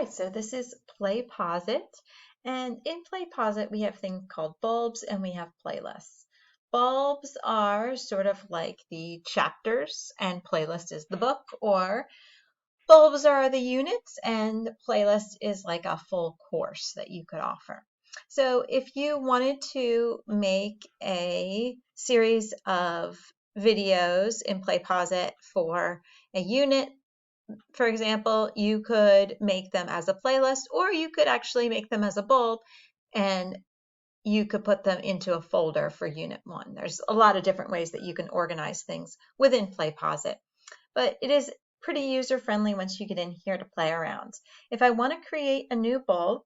right, so this is PlayPosit, and in PlayPosit we have things called bulbs and we have playlists. Bulbs are sort of like the chapters and playlist is the book, or bulbs are the units and playlist is like a full course that you could offer. So if you wanted to make a series of videos in PlayPosit for a unit, for example, you could make them as a playlist, or you could actually make them as a bulb and you could put them into a folder for Unit 1. There's a lot of different ways that you can organize things within PlayPosit, but it is pretty user-friendly once you get in here to play around. If I want to create a new bulb,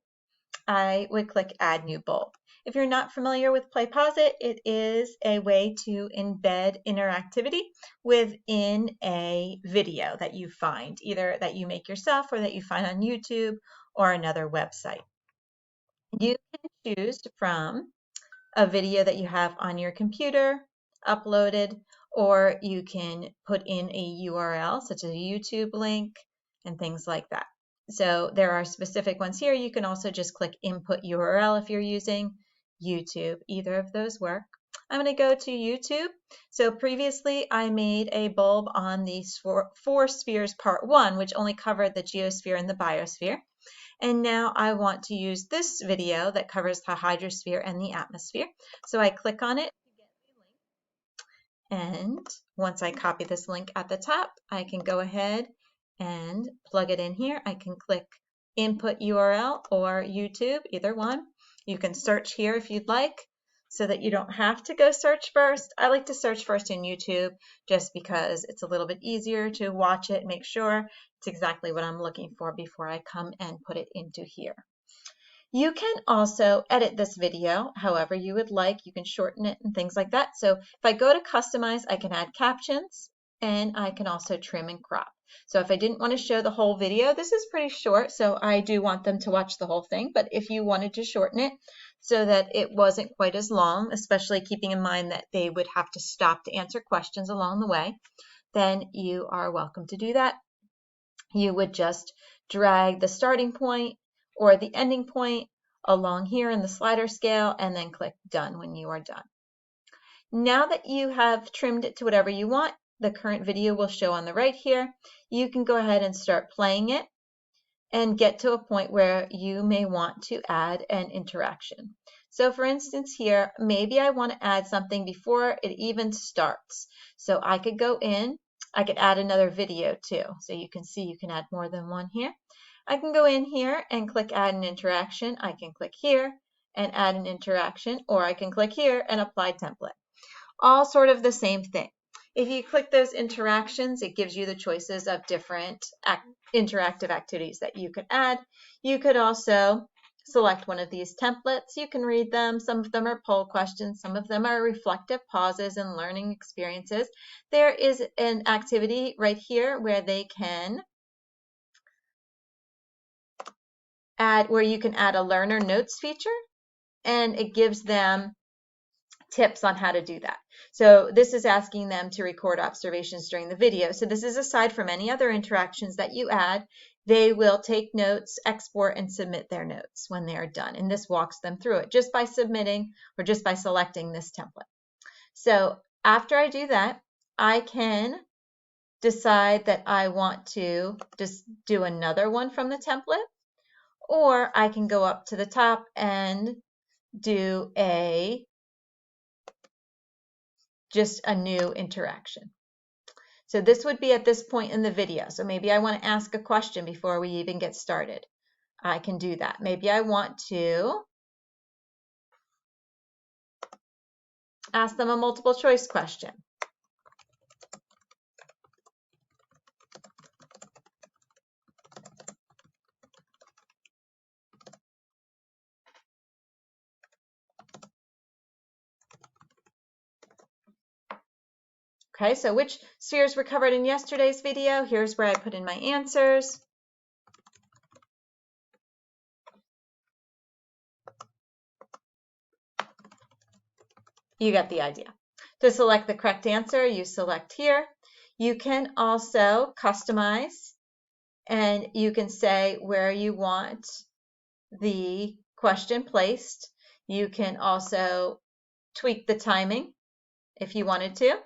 I would click Add New Bulb. If you're not familiar with PlayPosit, it is a way to embed interactivity within a video that you find, either that you make yourself or that you find on YouTube or another website. You can choose from a video that you have on your computer uploaded, or you can put in a URL such as a YouTube link and things like that. So there are specific ones here. You can also just click input URL if you're using YouTube. Either of those work. I'm going to go to YouTube. So previously I made a bulb on the four spheres part 1, which only covered the geosphere and the biosphere. And now I want to use this video that covers the hydrosphere and the atmosphere. So I click on it. And once I copy this link at the top, I can go ahead and plug it in here. I can click input URL or YouTube, either one. You can search here if you'd like so that you don't have to go search first. I like to search first in YouTube just because it's a little bit easier to watch it, make sure it's exactly what I'm looking for before I come and put it into here. You can also edit this video however you would like. You can shorten it and things like that. So if I go to customize, I can add captions and I can also trim and crop. So if I didn't want to show the whole video, this is pretty short, so I do want them to watch the whole thing. But if you wanted to shorten it so that it wasn't quite as long, especially keeping in mind that they would have to stop to answer questions along the way, then you are welcome to do that. You would just drag the starting point or the ending point along here in the slider scale and then click done when you are done. Now that you have trimmed it to whatever you want, the current video will show on the right here. You can go ahead and start playing it and get to a point where you may want to add an interaction. So for instance here, maybe I want to add something before it even starts. So I could go in, I could add another video too. So you can see you can add more than one here. I can go in here and click add an interaction. I can click here and add an interaction, or I can click here and apply template. All sort of the same thing. If you click those interactions, it gives you the choices of different interactive activities that you could add. You could also select one of these templates. You can read them. Some of them are poll questions. Some of them are reflective pauses and learning experiences. There is an activity right here where they can where you can add a learner notes feature, and it gives them tips on how to do that. So this is asking them to record observations during the video. So this is aside from any other interactions that you add. They will take notes, export, and submit their notes when they are done. And this walks them through it just by submitting or just by selecting this template. So after I do that, I can decide that I want to just do another one from the template, or I can go up to the top and do just a new interaction. So this would be at this point in the video. So maybe I want to ask a question before we even get started. I can do that. Maybe I want to ask them a multiple choice question. Okay, so which spheres were covered in yesterday's video? Here's where I put in my answers. You get the idea. To select the correct answer, you select here. You can also customize and you can say where you want the question placed. You can also tweak the timing if you wanted to.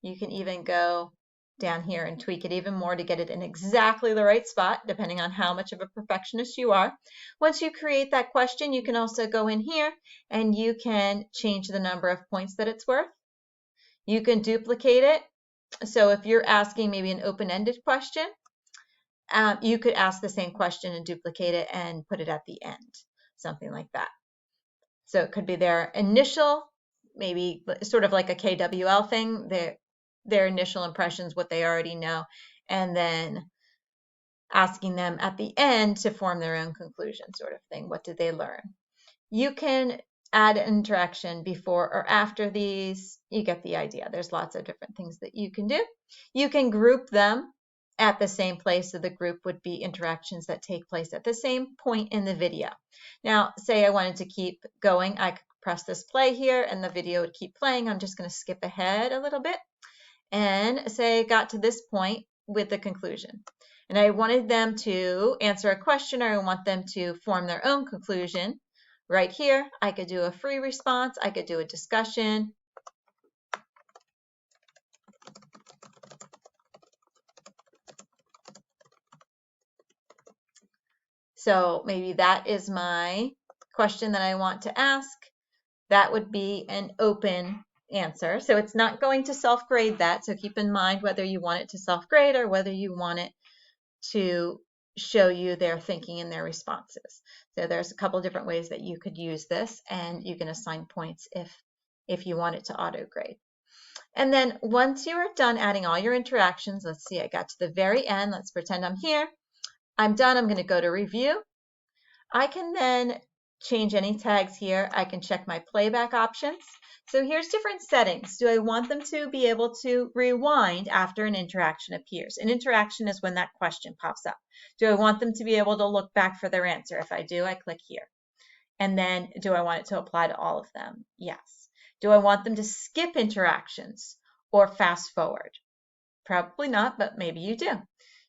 You can even go down here and tweak it even more to get it in exactly the right spot, depending on how much of a perfectionist you are. Once you create that question, you can also go in here and you can change the number of points that it's worth. You can duplicate it. So if you're asking maybe an open-ended question, you could ask the same question and duplicate it and put it at the end, something like that. So it could be their initial, maybe sort of like a KWL thing, their initial impressions, what they already know, and then asking them at the end to form their own conclusion, sort of thing. What did they learn? You can add interaction before or after these. You get the idea. There's lots of different things that you can do. You can group them at the same place, so the group would be interactions that take place at the same point in the video. Now, say I wanted to keep going, I could press this play here and the video would keep playing. I'm just going to skip ahead a little bit and say I got to this point with the conclusion. And I wanted them to answer a question, or I want them to form their own conclusion. Right here, I could do a free response, I could do a discussion. So maybe that is my question that I want to ask. That would be an open answer. So it's not going to self-grade that. So keep in mind whether you want it to self-grade or whether you want it to show you their thinking and their responses. So there's a couple different ways that you could use this, and you can assign points if you want it to auto grade. And then once you are done adding all your interactions, let's see, I got to the very end. Let's pretend I'm here. I'm done. I'm going to go to review. I can then change any tags here. I can check my playback options. So here's different settings. Do I want them to be able to rewind after an interaction appears? An interaction is when that question pops up. Do I want them to be able to look back for their answer? If I do, I click here. And then do I want it to apply to all of them? Yes. Do I want them to skip interactions or fast forward? Probably not, but maybe you do.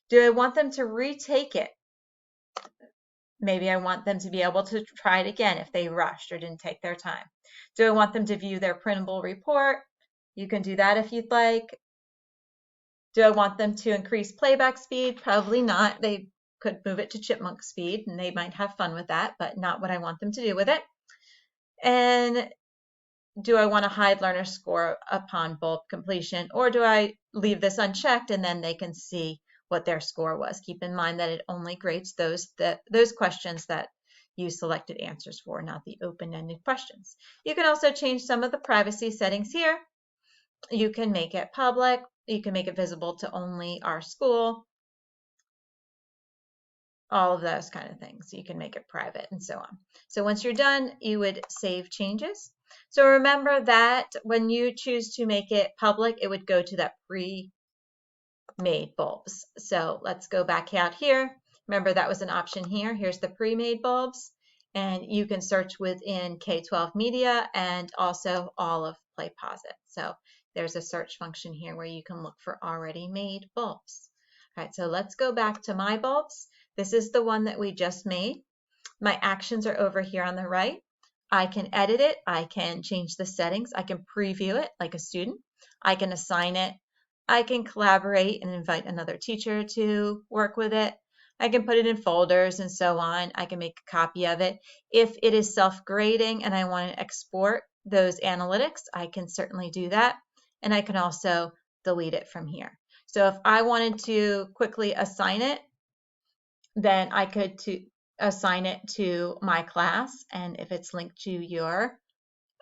Do I want them to retake it? Maybe I want them to be able to try it again if they rushed or didn't take their time. Do I want them to view their printable report? You can do that if you'd like. Do I want them to increase playback speed? Probably not. They could move it to chipmunk speed and they might have fun with that, but not what I want them to do with it. And do I want to hide learner score upon bulb completion, or do I leave this unchecked and then they can see what their score was? Keep in mind that it only grades those questions that you selected answers for, not the open-ended questions. You can also change some of the privacy settings here. You can make it public. You can make it visible to only our school. All of those kind of things. You can make it private and so on. So once you're done, you would save changes. So remember that when you choose to make it public, it would go to that pre-made bulbs. So let's go back out here. Remember that was an option here. Here's the pre-made bulbs, and you can search within K-12 media and also all of PlayPosit. So there's a search function here where you can look for already made bulbs. All right, so let's go back to my bulbs. This is the one that we just made. My actions are over here on the right. I can edit it. I can change the settings. I can preview it like a student. I can assign it. I can collaborate and invite another teacher to work with it. I can put it in folders and so on. I can make a copy of it. If it is self-grading and I want to export those analytics, I can certainly do that. And I can also delete it from here. So if I wanted to quickly assign it, then I could assign it to my class. And if it's linked to your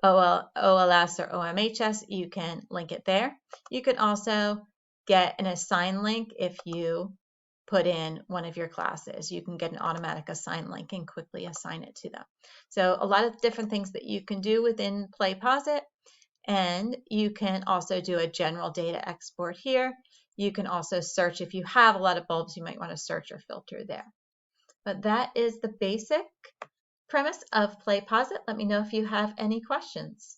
OLS or OMHS, you can link it there. You can also get an assign link if you put in one of your classes. You can get an automatic assign link and quickly assign it to them. So a lot of different things that you can do within PlayPosit, and you can also do a general data export here. You can also search. If you have a lot of bulbs, you might want to search or filter there. But that is the basic premise of PlayPosit. Let me know if you have any questions.